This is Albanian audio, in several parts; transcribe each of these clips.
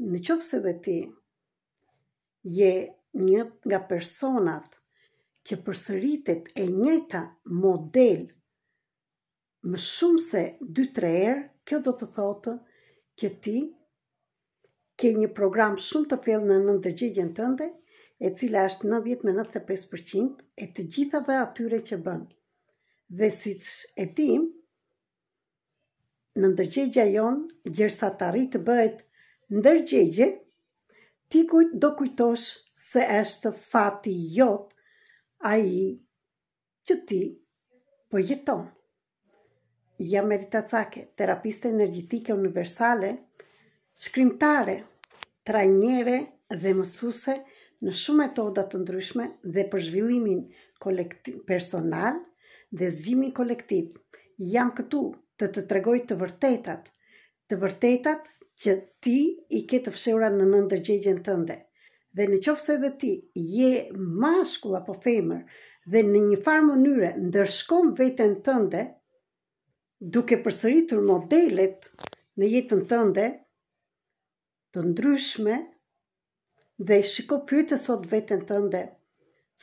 Në qoftë se dhe ti je një nga personat që përsëritet e njëjta model më shumë se 2-3 herë, kjo do të thotë që ti ke një program shumë të thellë në ndërgjegjen tënde, e cila është 90-95% e të gjithave atyre që bën. Dhe siç e dim, në ndërgjegja jonë, gjersa të arrit të bëhet ndërgjegje, ti do kujtosh se është fati jot ai që ti po jeton. Jam Merita Cake, terapiste energjetike universale, shkrimtare, trajnere dhe mësuese në shumë metoda të ndryshme dhe për zhvillimin personal dhe zgjimin kolektiv. Jam këtu të të tregoj të vërtetat që ti i ke të fshehura në ndërgjegjen tënde. Dhe në qoftë se dhe ti je mashkull apo femër dhe në një farë mënyre ndërshkon veten tënde, duke përsëritur modelet në jetën tënde të ndryshme, dhe shiko pyete sot veten tënde,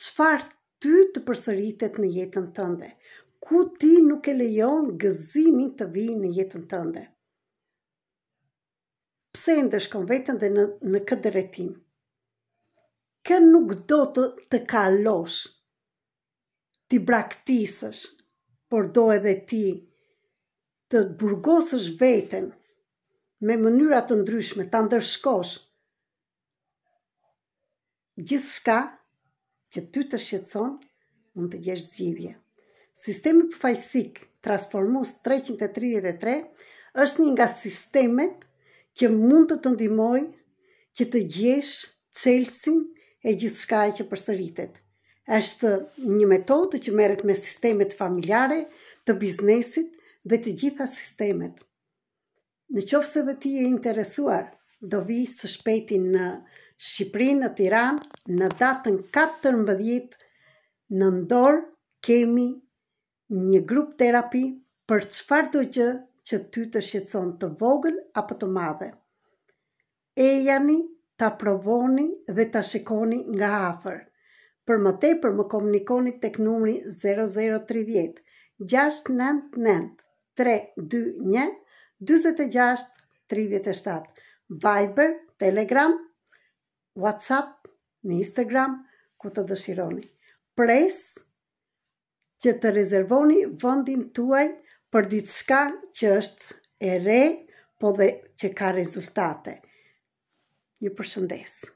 çfarë ty të përsëritet në jetën tënde? Ku ti nuk e lejon gëzimin të vijë në jetën tënde? Pse ndërshkon veten dhe në këtë drejtim? Kë nuk do të kalosh, ti braktisësh, por do edhe ti të burgosësh veten me mënyra të ndryshme, ta ndërshkosh gjithçka që ty të shqetëson, mund të gjesh zgjidhje. Sistemi përfaqësik transformues 333 është një nga sistemet që mund të të ndihmojë që të gjesh çelësin e gjithçka që përsëritet. Është një metodë që merret me sistemet familjare, të biznesit dhe të gjitha sistemet. Në qoftë se dhe ti je interesuar, do vi së shpejti në Shqipëri, në Tiranë, në datën 14 nëntor kemi një grup terapi për çfarëdo gjë që ty të shqetëson, të vogël apo të madhe. Ejani, ta provoni dhe ta shikoni nga afër. Për më tepër më komunikoni tek numri 0030 699 321 46 37, Viber, Telegram, WhatsApp, në Instagram, ku të dëshironi. Pres që të rezervoni vendin tuaj për diçka që është e re, po dhe që ka rezultate. Ju përshëndes.